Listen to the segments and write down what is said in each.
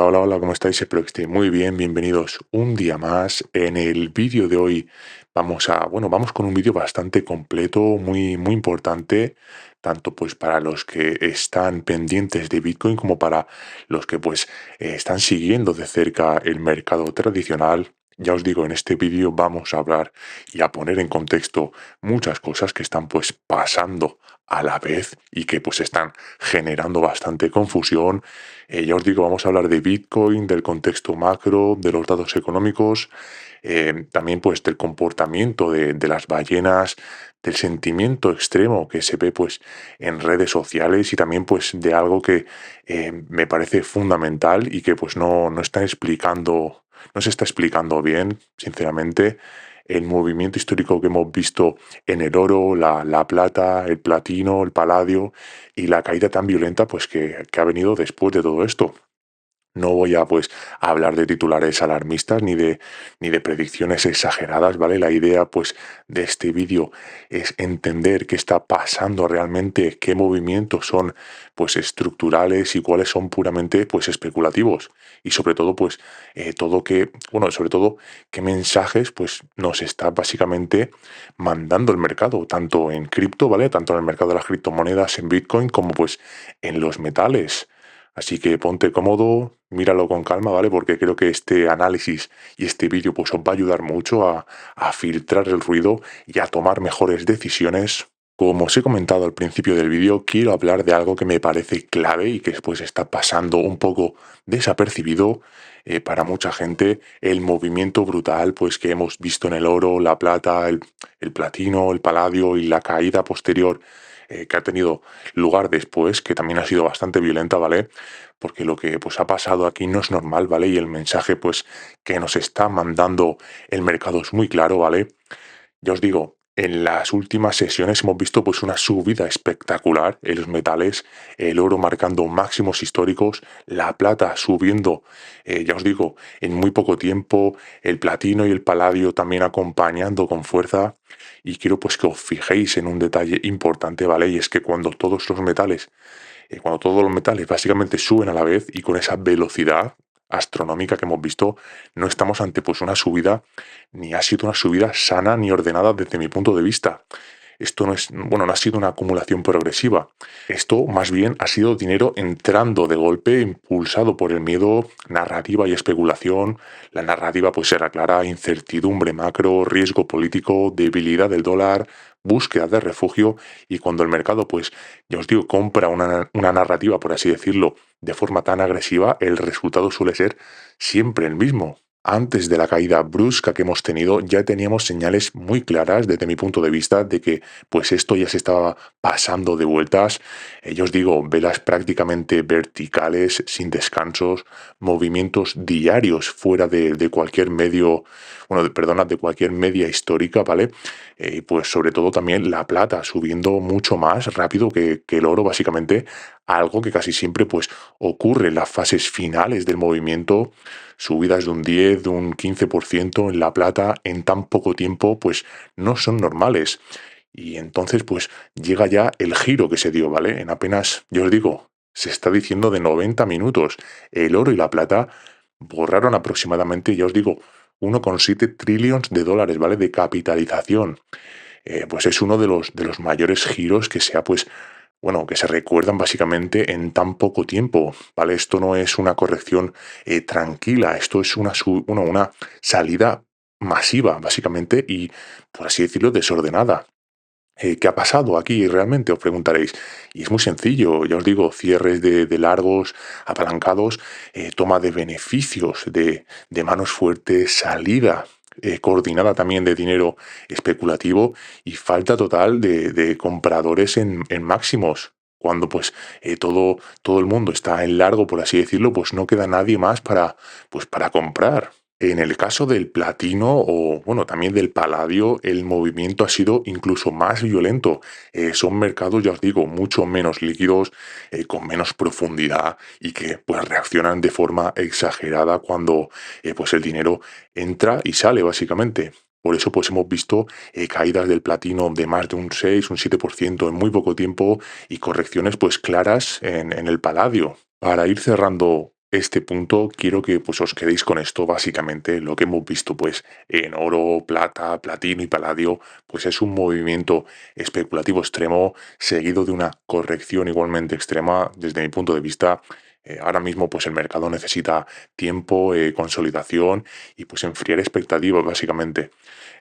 Hola, hola, hola, ¿cómo estáis? Espero que estéis muy bien, bienvenidos un día más. En el vídeo de hoy vamos con un vídeo bastante completo, muy importante, tanto pues para los que están pendientes de Bitcoin como para los que pues están siguiendo de cerca el mercado tradicional. Ya os digo, en este vídeo vamos a hablar y a poner en contexto muchas cosas que están pues pasando a la vez y que pues están generando bastante confusión. Ya os digo, vamos a hablar de Bitcoin, del contexto macro, de los datos económicos, también pues del comportamiento de las ballenas, del sentimiento extremo que se ve pues en redes sociales y también pues de algo que me parece fundamental y que pues no está explicando, no se está explicando bien, sinceramente. El movimiento histórico que hemos visto en el oro, la plata, el platino, el paladio y la caída tan violenta pues que ha venido después de todo esto. No voy a pues a hablar de titulares alarmistas ni de predicciones exageradas, ¿vale? La idea pues de este vídeo es entender qué está pasando realmente, qué movimientos son pues estructurales y cuáles son puramente pues especulativos y sobre todo pues sobre todo qué mensajes pues nos está básicamente mandando el mercado, tanto en cripto, ¿vale? Tanto en el mercado de las criptomonedas, en Bitcoin, como pues en los metales. Así que ponte cómodo, míralo con calma, ¿vale? Porque creo que este análisis y este vídeo pues os va a ayudar mucho a filtrar el ruido y a tomar mejores decisiones. Como os he comentado al principio del vídeo, quiero hablar de algo que me parece clave y que pues está pasando un poco desapercibido para mucha gente, el movimiento brutal pues que hemos visto en el oro, la plata, el platino, el paladio y la caída posterior que ha tenido lugar después, que también ha sido bastante violenta, ¿vale? Porque lo que pues ha pasado aquí no es normal, ¿vale? Y el mensaje pues que nos está mandando el mercado es muy claro, ¿vale? Ya os digo, en las últimas sesiones hemos visto pues una subida espectacular en los metales, el oro marcando máximos históricos, la plata subiendo, ya os digo, en muy poco tiempo, el platino y el paladio también acompañando con fuerza. Y quiero pues que os fijéis en un detalle importante, ¿vale? Y es que cuando todos los metales básicamente suben a la vez y con esa velocidad astronómica que hemos visto, no estamos ante pues una subida, ni ha sido una subida sana ni ordenada desde mi punto de vista. Esto no es, bueno, no ha sido una acumulación progresiva. Esto más bien ha sido dinero entrando de golpe, impulsado por el miedo, narrativa y especulación. La narrativa pues era clara: incertidumbre macro, riesgo político, debilidad del dólar, búsqueda de refugio. Y cuando el mercado pues, ya os digo, compra una narrativa, por así decirlo, de forma tan agresiva, el resultado suele ser siempre el mismo. Antes de la caída brusca que hemos tenido, ya teníamos señales muy claras desde mi punto de vista de que pues esto ya se estaba pasando de vueltas. Yo os digo, velas prácticamente verticales, sin descansos, movimientos diarios fuera de cualquier medio, perdona, de cualquier media histórica, ¿vale? Pues sobre todo también la plata subiendo mucho más rápido que el oro, básicamente, algo que casi siempre pues ocurre en las fases finales del movimiento. Subidas de un 10, de un 15% en la plata en tan poco tiempo, pues no son normales. Y entonces, pues llega ya el giro que se dio, ¿vale? En apenas, yo os digo, se está diciendo de 90 minutos. El oro y la plata borraron aproximadamente, ya os digo, 1,7 trillones de dólares, ¿vale? De capitalización. Pues es uno de los mayores giros que se ha, pues, que se recuerdan básicamente en tan poco tiempo, ¿vale? Esto no es una corrección tranquila, esto es una salida masiva, básicamente, y, por así decirlo, desordenada. ¿Qué ha pasado aquí realmente? Os preguntaréis. Y es muy sencillo, ya os digo, cierres de largos, apalancados, toma de beneficios de manos fuertes, salida coordinada también de dinero especulativo y falta total de compradores en máximos. Cuando pues todo el mundo está en largo, por así decirlo, pues no queda nadie más para comprar. En el caso del platino o, bueno, también del paladio, el movimiento ha sido incluso más violento. Son mercados, ya os digo, mucho menos líquidos, con menos profundidad y que pues reaccionan de forma exagerada cuando pues el dinero entra y sale, básicamente. Por eso pues hemos visto caídas del platino de más de un 6, un 7% en muy poco tiempo y correcciones pues claras en el paladio. Para ir cerrando este punto quiero que pues os quedéis con esto básicamente. Lo que hemos visto pues en oro, plata, platino y paladio pues es un movimiento especulativo extremo seguido de una corrección igualmente extrema desde mi punto de vista. Ahora mismo pues el mercado necesita tiempo, consolidación y pues enfriar expectativas básicamente.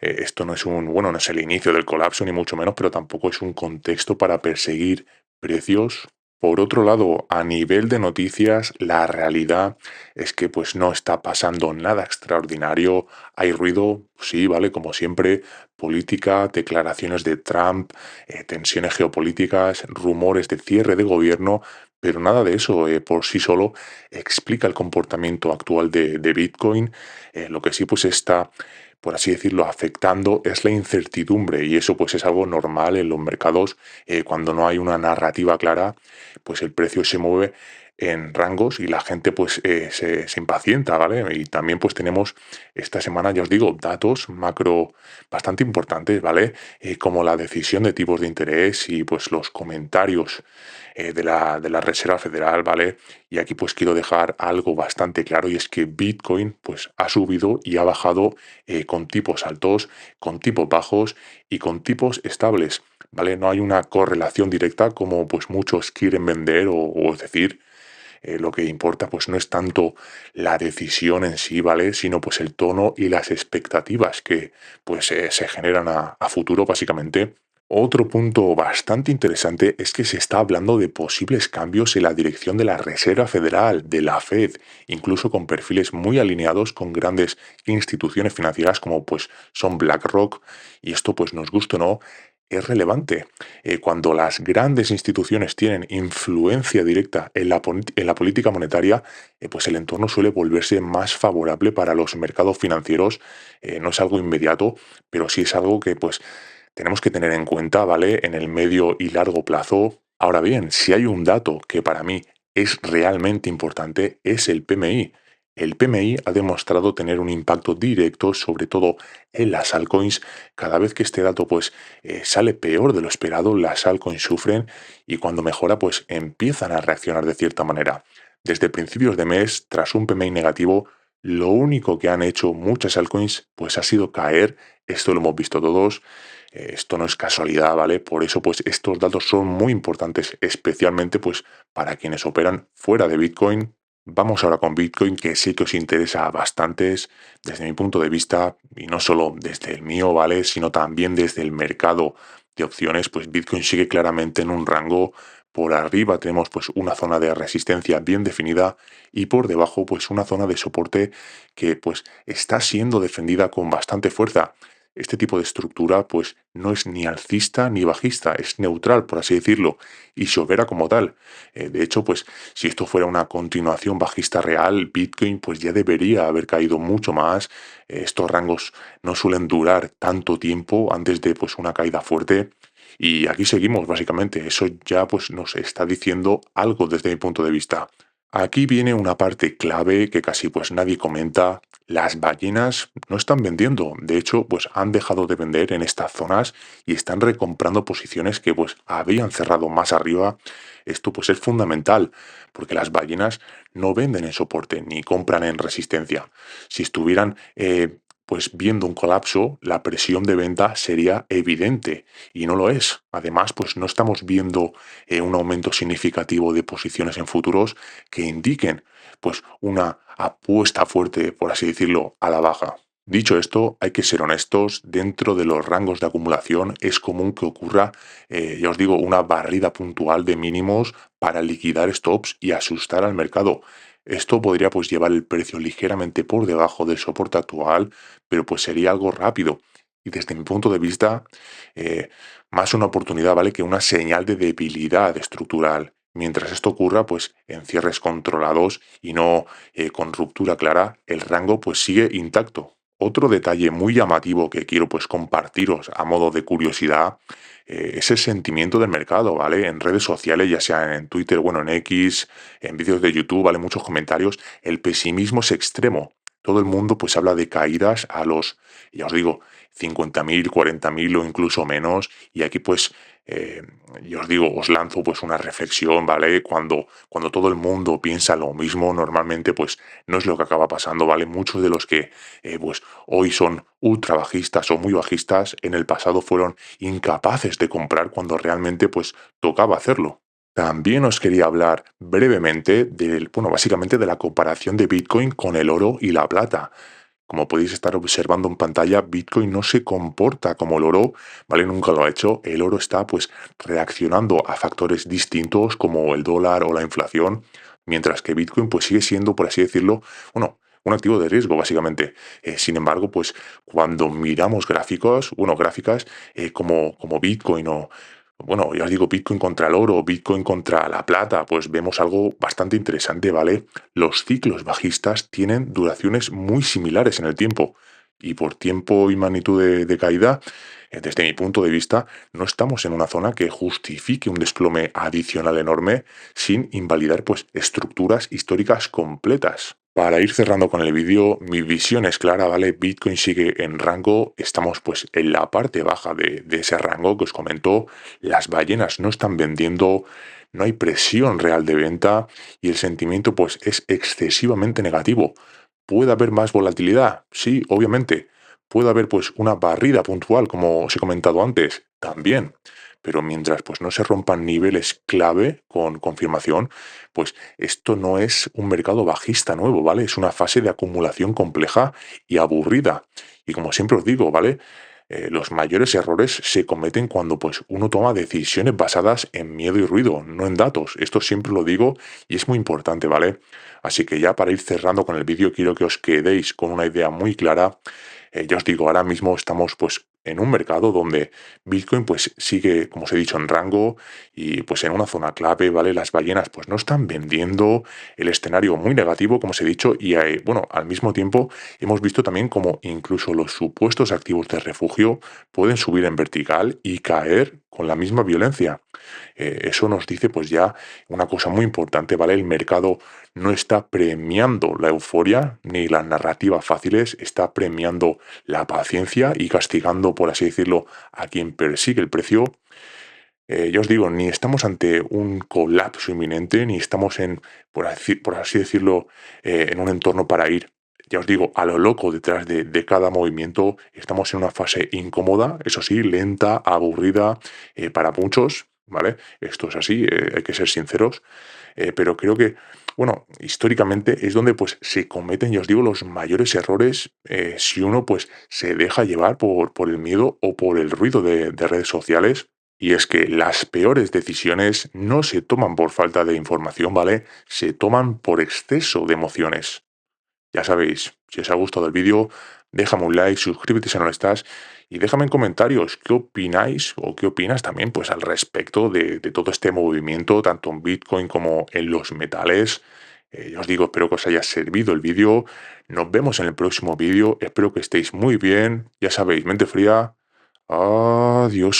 Esto no es bueno, no es el inicio del colapso ni mucho menos, pero tampoco es un contexto para perseguir precios. Por otro lado, a nivel de noticias, la realidad es que pues no está pasando nada extraordinario. Hay ruido, sí, vale, como siempre, política, declaraciones de Trump, tensiones geopolíticas, rumores de cierre de gobierno, pero nada de eso por sí solo explica el comportamiento actual de Bitcoin. Lo que sí pues está, por así decirlo, afectando es la incertidumbre y eso pues es algo normal en los mercados. Cuando no hay una narrativa clara pues el precio se mueve en rangos y la gente pues se impacienta, ¿vale? Y también pues tenemos esta semana, ya os digo, datos macro bastante importantes, ¿vale? Como la decisión de tipos de interés y pues los comentarios de la Reserva Federal, ¿vale? Y aquí pues quiero dejar algo bastante claro y es que Bitcoin pues ha subido y ha bajado con tipos altos, con tipos bajos y con tipos estables, ¿vale? No hay una correlación directa como pues muchos quieren vender o decir. Lo que importa pues no es tanto la decisión en sí, ¿vale? Sino pues el tono y las expectativas que pues se generan a futuro básicamente. Otro punto bastante interesante es que se está hablando de posibles cambios en la dirección de la Reserva Federal, de la Fed, incluso con perfiles muy alineados con grandes instituciones financieras como pues son BlackRock, y esto pues nos gusta o no, es relevante. Cuando las grandes instituciones tienen influencia directa en la política monetaria, pues el entorno suele volverse más favorable para los mercados financieros. No es algo inmediato, pero sí es algo que pues tenemos que tener en cuenta, ¿vale? En el medio y largo plazo. Ahora bien, si hay un dato que para mí es realmente importante, es el PMI. El PMI ha demostrado tener un impacto directo, sobre todo en las altcoins. Cada vez que este dato pues sale peor de lo esperado, las altcoins sufren y cuando mejora pues empiezan a reaccionar de cierta manera. Desde principios de mes, tras un PMI negativo, lo único que han hecho muchas altcoins pues ha sido caer. Esto lo hemos visto todos. Esto no es casualidad, ¿vale? Por eso, pues, estos datos son muy importantes, especialmente, pues, para quienes operan fuera de Bitcoin. Vamos ahora con Bitcoin, que sé que os interesa bastantes desde mi punto de vista, y no solo desde el mío, ¿vale? Sino también desde el mercado de opciones, pues Bitcoin sigue claramente en un rango. Por arriba tenemos pues una zona de resistencia bien definida y por debajo pues una zona de soporte que pues está siendo defendida con bastante fuerza. Este tipo de estructura pues no es ni alcista ni bajista, es neutral, por así decirlo, y se opera como tal. De hecho, pues si esto fuera una continuación bajista real, Bitcoin pues ya debería haber caído mucho más. Estos rangos no suelen durar tanto tiempo antes de pues una caída fuerte. Y aquí seguimos, básicamente. Eso ya pues nos está diciendo algo desde mi punto de vista. Aquí viene una parte clave que casi pues nadie comenta. Las ballenas no están vendiendo, de hecho pues han dejado de vender en estas zonas y están recomprando posiciones que pues habían cerrado más arriba. Esto pues es fundamental porque las ballenas no venden en soporte ni compran en resistencia. Si estuvieran pues viendo un colapso, la presión de venta sería evidente y no lo es. Además pues no estamos viendo un aumento significativo de posiciones en futuros que indiquen pues una apuesta fuerte, por así decirlo, a la baja. Dicho esto, hay que ser honestos, dentro de los rangos de acumulación es común que ocurra, ya os digo, una barrida puntual de mínimos para liquidar stops y asustar al mercado. Esto podría pues llevar el precio ligeramente por debajo del soporte actual, pero pues sería algo rápido. Y desde mi punto de vista, eh, más una oportunidad, ¿vale? Que una señal de debilidad estructural. Mientras esto ocurra, pues en cierres controlados y no con ruptura clara, el rango pues sigue intacto. Otro detalle muy llamativo que quiero pues compartiros a modo de curiosidad es el sentimiento del mercado, ¿vale? En redes sociales, ya sea en Twitter, bueno, en X, en vídeos de YouTube, ¿vale? Muchos comentarios, el pesimismo es extremo. Todo el mundo pues habla de caídas a los, ya os digo, 50.000, 40.000 o incluso menos. Y aquí pues yo os digo, os lanzo pues una reflexión, ¿vale? Cuando todo el mundo piensa lo mismo, normalmente pues no es lo que acaba pasando, ¿vale? Muchos de los que pues hoy son ultra bajistas o muy bajistas, en el pasado fueron incapaces de comprar cuando realmente pues tocaba hacerlo. También os quería hablar brevemente del, bueno, básicamente de la comparación de Bitcoin con el oro y la plata. Como podéis estar observando en pantalla, Bitcoin no se comporta como el oro, ¿vale? Nunca lo ha hecho. El oro está pues reaccionando a factores distintos como el dólar o la inflación, mientras que Bitcoin pues sigue siendo, por así decirlo, bueno, un activo de riesgo básicamente. Sin embargo, pues cuando miramos gráficos, bueno, gráficas como Bitcoin o, bueno, ya os digo, Bitcoin contra el oro, Bitcoin contra la plata, pues vemos algo bastante interesante, ¿vale? Los ciclos bajistas tienen duraciones muy similares en el tiempo y por tiempo y magnitud de caída, desde mi punto de vista, no estamos en una zona que justifique un desplome adicional enorme sin invalidar pues estructuras históricas completas. Para ir cerrando con el vídeo, mi visión es clara, ¿vale? Bitcoin sigue en rango, estamos pues en la parte baja de ese rango que os comento, las ballenas no están vendiendo, no hay presión real de venta y el sentimiento pues es excesivamente negativo. ¿Puede haber más volatilidad? Sí, obviamente. ¿Puede haber pues una barrida puntual, como os he comentado antes? También. Pero mientras pues no se rompan niveles clave con confirmación, pues esto no es un mercado bajista nuevo, ¿vale? Es una fase de acumulación compleja y aburrida. Y como siempre os digo, ¿vale? Los mayores errores se cometen cuando pues uno toma decisiones basadas en miedo y ruido, no en datos. Esto siempre lo digo y es muy importante, ¿vale? Así que ya para ir cerrando con el vídeo, quiero que os quedéis con una idea muy clara. Ya os digo, ahora mismo estamos pues en un mercado donde Bitcoin pues sigue, como os he dicho, en rango y pues en una zona clave, ¿vale? Las ballenas pues no están vendiendo, el escenario muy negativo, como os he dicho, y bueno, al mismo tiempo hemos visto también como incluso los supuestos activos de refugio pueden subir en vertical y caer con la misma violencia. Eso nos dice pues ya una cosa muy importante, ¿vale? El mercado no está premiando la euforia ni las narrativas fáciles, está premiando la paciencia y castigando, por así decirlo, a quien persigue el precio. Ya os digo, ni estamos ante un colapso inminente, ni estamos en, por así decirlo, en un entorno para ir, ya os digo, a lo loco detrás de cada movimiento. Estamos en una fase incómoda, eso sí, lenta, aburrida para muchos, ¿vale? Esto es así, hay que ser sinceros, pero creo que, bueno, históricamente es donde pues se cometen, ya os digo, los mayores errores si uno pues se deja llevar por el miedo o por el ruido de redes sociales. Y es que las peores decisiones no se toman por falta de información, ¿vale? Se toman por exceso de emociones. Ya sabéis, si os ha gustado el vídeo, déjame un like, suscríbete si no lo estás y déjame en comentarios qué opináis o qué opinas también pues al respecto de todo este movimiento, tanto en Bitcoin como en los metales. Ya os digo, espero que os haya servido el vídeo. Nos vemos en el próximo vídeo. Espero que estéis muy bien. Ya sabéis, mente fría. Adiós.